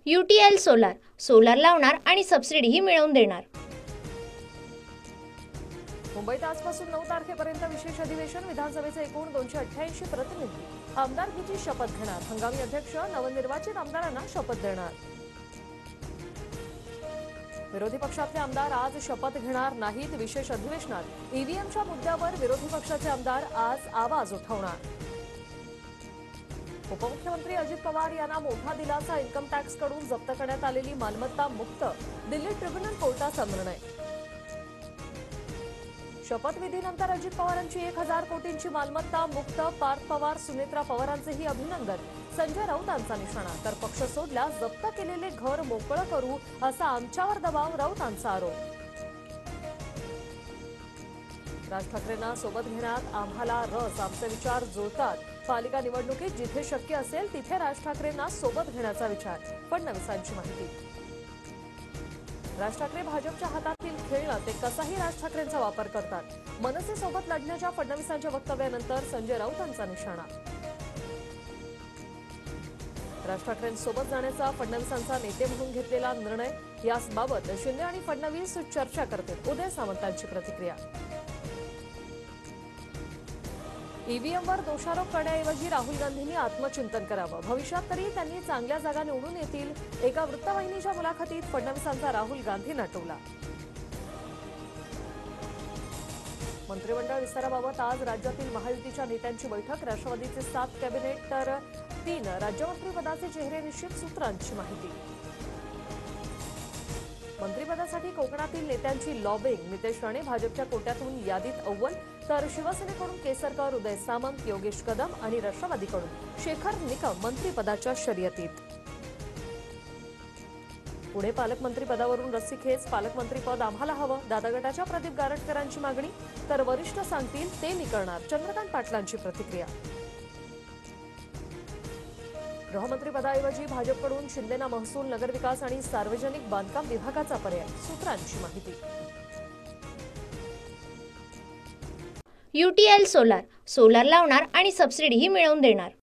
UTL solar लावणार आणि सबसिडीही मिळवून देणार। मुंबईत आजपासून 9 तारखेपर्यंत विशेष अधिवेशन। विधानसभेचे एकूण 288 प्रतिनिधी आमदारकीची शपथ घेणार। हंगामी अध्यक्ष नवनिर्वाचित आमदारांना शपथ देणार। विरोधी पक्षातले आमदार आज शपथ घेणार नाहीत। विशेष अधिवेशनात ईव्हीएमच्या मुद्द्यावर विरोधी पक्षाचे आमदार आज आवाज उठवणार। उपमुख्यमंत्री अजित पवार यांना मोठा दिलासा। इन्कम टॅक्सकडून जप्त करण्यात आलेली मालमत्ता मुक्त। दिल्ली ट्रिब्युनल कोर्टाचा निर्णय। शपथविधीनंतर अजित पवारांची 1000 कोटींची मालमत्ता मुक्त। पार्थ पवार, सुनेत्रा पवारांचेही अभिनंदन। संजय राऊतांचा निशाणा। तर पक्ष सोडल्यास जप्त केलेले घर मोकळं करू असा आमच्यावर दबाव, राऊतांचा आरोप। राज ठाकरेंना सोबत घेण्यात आम्हाला रस। आमचे विचार जुळतात। पालिका निवडणुकीत जिथे शक्य असेल तिथे राज ठाकरेंना सोबत घेण्याचा विचार। फडणवीसांची माहिती। राज ठाकरे भाजपच्या हातातील खेळणं ते कसाही राज ठाकरेंचा वापर करतात। मनसेसोबत लढण्याच्या फडणवीसांच्या वक्तव्यानंतर संजय राऊतांचा निशाणा। राज ठाकरेंसोबत जाण्याचा फडणवीसांचा नेते म्हणून घेतलेला निर्णय। याबाबत शिंदे आणि फडणवीस चर्चा करतील। उदय सामंतांची प्रतिक्रिया। ईव्हीएमवर दोषारोप करण्याऐवजी राहुल गांधींनी आत्मचिंतन करावं। भविष्यात तरी त्यांनी चांगल्या जागा निवडून येतील। एका वृत्तवाहिनीच्या मुलाखतीत फडणवीसांचा राहुल गांधींना टोला। मंत्रिमंडळ विस्ताराबाबत आज राज्यातील महायुतीच्या नेत्यांची बैठक। राष्ट्रवादीचे 7 कॅबिनेट तर 3 राज्यमंत्रीपदाचे चेहरे निश्चित। सूत्रांची माहिती। मंत्रिपदासाठी कोकणातील नेत्यांची लॉबिंग। नितेश राणे भाजपच्या कोट्यातून यादीत अव्वल, तर शिवसेनेकडून केसरकर, उदय सामंत, योगेश कदम आणि राष्ट्रवादीकडून शेखर निकम मंत्रिपदाच्या शर्यतीत। पुढे पालकमंत्रीपदावरून रस्सीखेच। पालकमंत्रीपद आम्हाला हवं, दादा गटाच्या प्रदीप गारटकरांची मागणी। तर वरिष्ठ सांगतील ते मी करणार, चंद्रकांत पाटलांची प्रतिक्रिया। गृहमंत्रीपदाऐवजी भाजपकडून शिंदेना महसूल, नगरविकास आणि सार्वजनिक बांधकाम विभागाचा पर्याय। सूत्रांची माहिती। UTL सोलार लावणार आणि सबसिडीही मिळवून देणार।